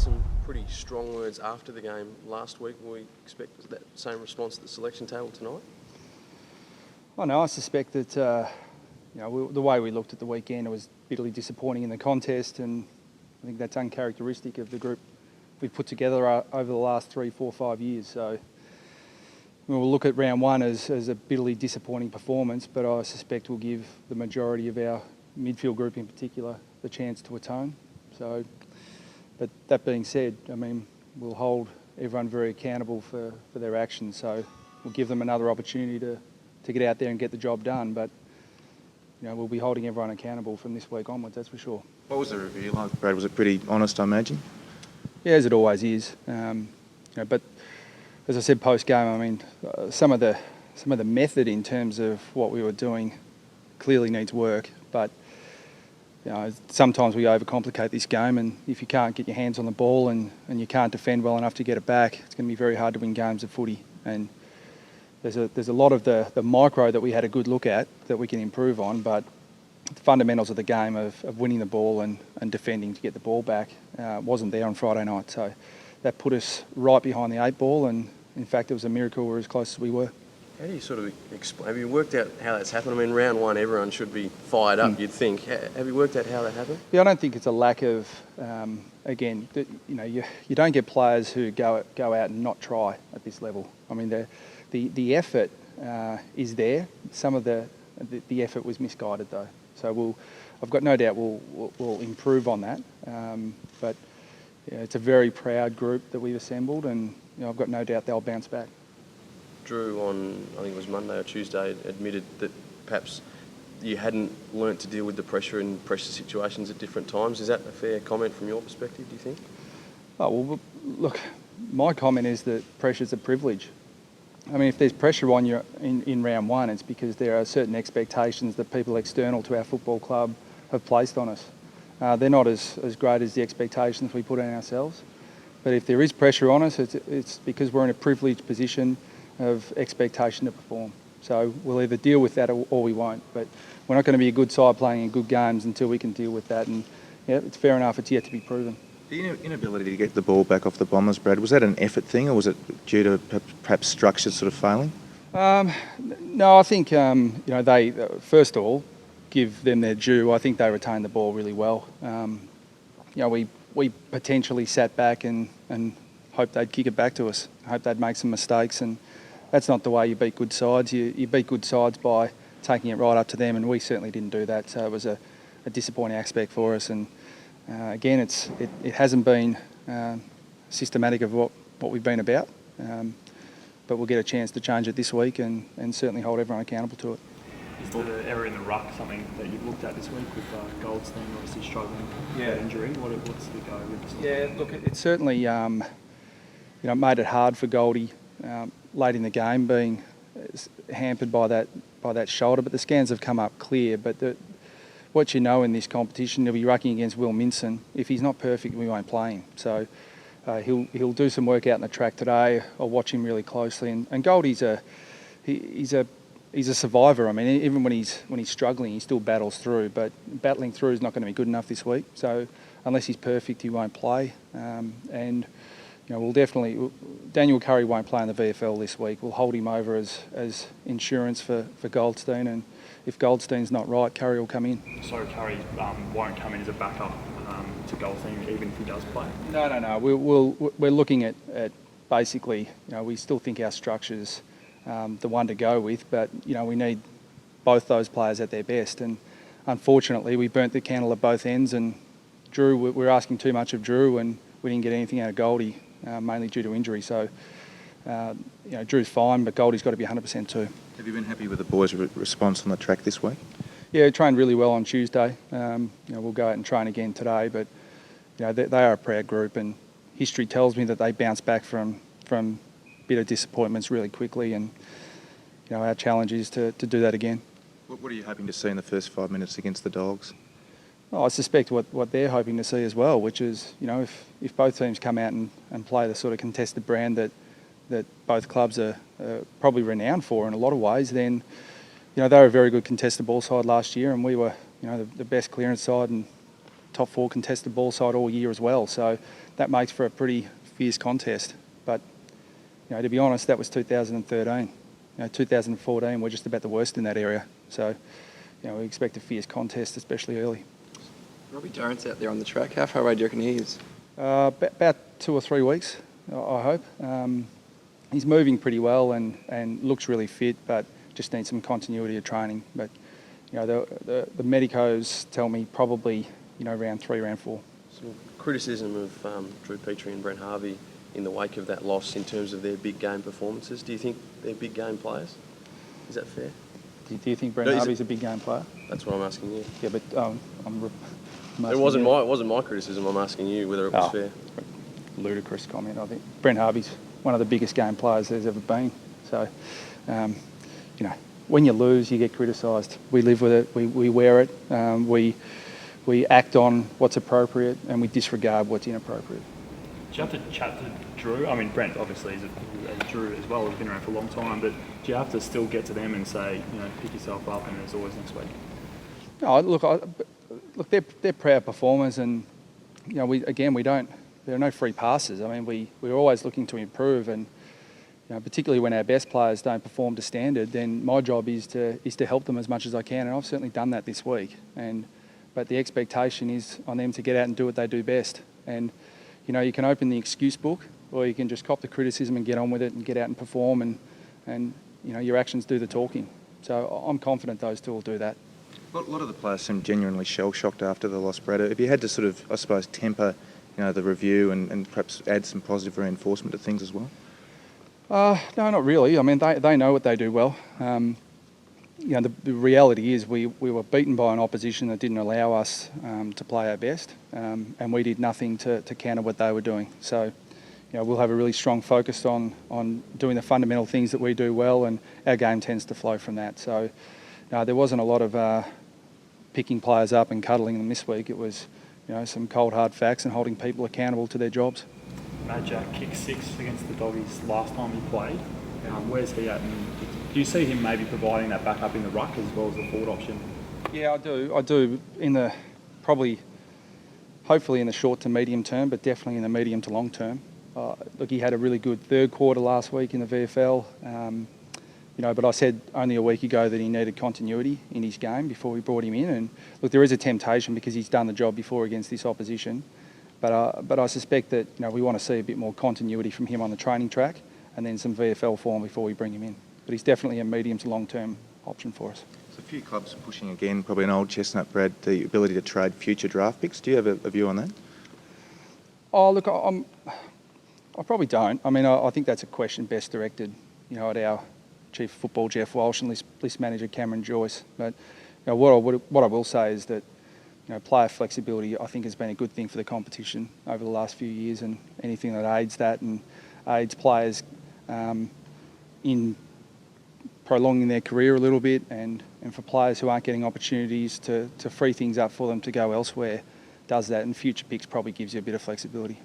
some pretty strong words after the game last week. Will we expect that same response at the selection table tonight? Oh no, I suspect that the way we looked at the weekend, it was bitterly disappointing in the contest, and I think that's uncharacteristic of the group we've put together over the last 3, 4, 5 years. So we'll look at round one as a bitterly disappointing performance, but I suspect we'll give the majority of our midfield group in particular the chance to atone. So, but that being said, I mean, we'll hold everyone very accountable for their actions. So we'll give them another opportunity to get out there and get the job done. But we'll be holding everyone accountable from this week onwards, that's for sure. What was the review like, Brad? Was it pretty honest, I imagine? Yeah, as it always is. But as I said post-game, I mean, some of the method in terms of what we were doing clearly needs work. But sometimes we overcomplicate this game, and if you can't get your hands on the ball and you can't defend well enough to get it back, it's going to be very hard to win games of footy. And there's a lot of the micro that we had a good look at that we can improve on, but the fundamentals of the game of winning the ball and defending to get the ball back wasn't there on Friday night. So that put us right behind the 8 ball, and in fact it was a miracle we were as close as we were. How do you sort of explain? Have you worked out how that's happened? I mean, round one, everyone should be fired up, you'd think. Have you worked out how that happened? Yeah, I don't think it's a lack of, you don't get players who go out and not try at this level. I mean, the effort is there. Some of the effort was misguided though. So I've got no doubt we'll improve on that. But it's a very proud group that we've assembled, and I've got no doubt they'll bounce back. Drew on, I think it was Monday or Tuesday, admitted that perhaps you hadn't learnt to deal with the pressure in pressure situations at different times. Is that a fair comment from your perspective, do you think? Oh, well, look, my comment is that pressure's a privilege. I mean, if there's pressure on you in round one, it's because there are certain expectations that people external to our football club have placed on us. They're not as great as the expectations we put on ourselves. But if there is pressure on us, it's because we're in a privileged position of expectation to perform. So we'll either deal with that or we won't. But we're not going to be a good side playing in good games until we can deal with that. And it's fair enough, it's yet to be proven. The inability to get the ball back off the Bombers, Brad, was that an effort thing, or was it due to perhaps structure sort of failing? No, I think, they, first of all, give them their due. I think they retained the ball really well. We potentially sat back and hoped they'd kick it back to us, hoped they'd make some mistakes, and that's not the way you beat good sides. You beat good sides by taking it right up to them, and we certainly didn't do that. So it was a disappointing aspect for us. And again, it hasn't been systematic of what we've been about, but we'll get a chance to change it this week and certainly hold everyone accountable to it. Is the error in the ruck something that you've looked at this week with Goldstein obviously struggling with that injury? What's the go with this? Yeah, look, it certainly made it hard for Goldie late in the game, being hampered by that shoulder. But the scans have come up clear. But what in this competition, he'll be rucking against Will Minson. If he's not perfect, we won't play him. So he'll do some work out in the track today. I'll watch him really closely. And Goldie's he's a survivor. I mean, even when he's struggling, he still battles through. But battling through is not going to be good enough this week. So unless he's perfect, he won't play. We'll definitely. Daniel Curry won't play in the VFL this week. We'll hold him over as insurance for Goldstein, and if Goldstein's not right, Curry will come in. So Curry won't come in as a backup to Goldstein, even if he does play. No. We're looking at basically. We still think our structure's the one to go with, but we need both those players at their best. And unfortunately, we burnt the candle at both ends. And Drew, we're asking too much of Drew, and we didn't get anything out of Goldie. Mainly due to injury. So, Drew's fine, but Goldie's got to be 100% too. Have you been happy with the boys' response on the track this week? Yeah, trained really well on Tuesday. We'll go out and train again today, but they are a proud group, and history tells me that they bounce back from bitter disappointments really quickly, and our challenge is to do that again. What are you hoping to see in the first 5 minutes against the Dogs? I suspect what they're hoping to see as well, which is, if both teams come out and play the sort of contested brand that both clubs are probably renowned for in a lot of ways, then, they were a very good contested ball side last year, and we were, the best clearance side and top 4 contested ball side all year as well. So that makes for a pretty fierce contest. But to be honest, that was 2013. 2014, we're just about the worst in that area. So we expect a fierce contest, especially early. Robbie Durrant's out there on the track. How far away do you reckon he is? About 2 or 3 weeks, I hope. He's moving pretty well and looks really fit, but just needs some continuity of training. But the medicos tell me probably round 3, round 4. Some criticism of Drew Petrie and Brent Harvey in the wake of that loss in terms of their big game performances. Do you think they're big game players? Is that fair? Do you think Brent Harvey's a big game player? That's what I'm asking you. Yeah, but It wasn't my criticism. I'm asking you whether it was fair. Ludicrous comment. I think Brent Harvey's one of the biggest game players there's ever been. So, when you lose, you get criticised. We live with it. We wear it. We act on what's appropriate and we disregard what's inappropriate. Do you have to chat to Drew? I mean, Brent obviously is Drew as well. He's been around for a long time, but do you have to still get to them and say, pick yourself up, and there's always next week? No, look, they're proud performers, and we don't. There are no free passes. I mean, we're always looking to improve, and particularly when our best players don't perform to standard, then my job is to help them as much as I can, and I've certainly done that this week. But the expectation is on them to get out and do what they do best. And you can open the excuse book, or you can just cop the criticism and get on with it and get out and perform, and your actions do the talking. So I'm confident those two will do that. A lot of the players seemed genuinely shell-shocked after the loss, Brad. Have you had to sort of, I suppose, temper the review and perhaps add some positive reinforcement to things as well? No, not really. I mean, they know what they do well. The reality is we were beaten by an opposition that didn't allow us to play our best, and we did nothing to counter what they were doing. So, we'll have a really strong focus on doing the fundamental things that we do well, and our game tends to flow from that. So, there wasn't a lot of picking players up and cuddling them this week. It was, some cold hard facts and holding people accountable to their jobs. Mad Jack kicked 6 against the Doggies last time he played. Where's he at? And do you see him maybe providing that backup in the ruck as well as the forward option? Yeah, I do. Hopefully in the short to medium term, but definitely in the medium to long term. Look, he had a really good third quarter last week in the VFL. But I said only a week ago that he needed continuity in his game before we brought him in. And look, there is a temptation because he's done the job before against this opposition. But I suspect that we want to see a bit more continuity from him on the training track, and then some VFL form before we bring him in. But he's definitely a medium to long term option for us. There's a few clubs pushing again, probably an old chestnut, Brad, the ability to trade future draft picks. Do you have a view on that? Oh, look, I probably don't. I mean, I think that's a question best directed, at our Chief of Football, Jeff Walsh, and list manager, Cameron Joyce. But what I will say is that player flexibility, I think, has been a good thing for the competition over the last few years, and anything that aids that and aids players in prolonging their career a little bit, and for players who aren't getting opportunities to free things up for them to go elsewhere, does that, and future picks probably gives you a bit of flexibility.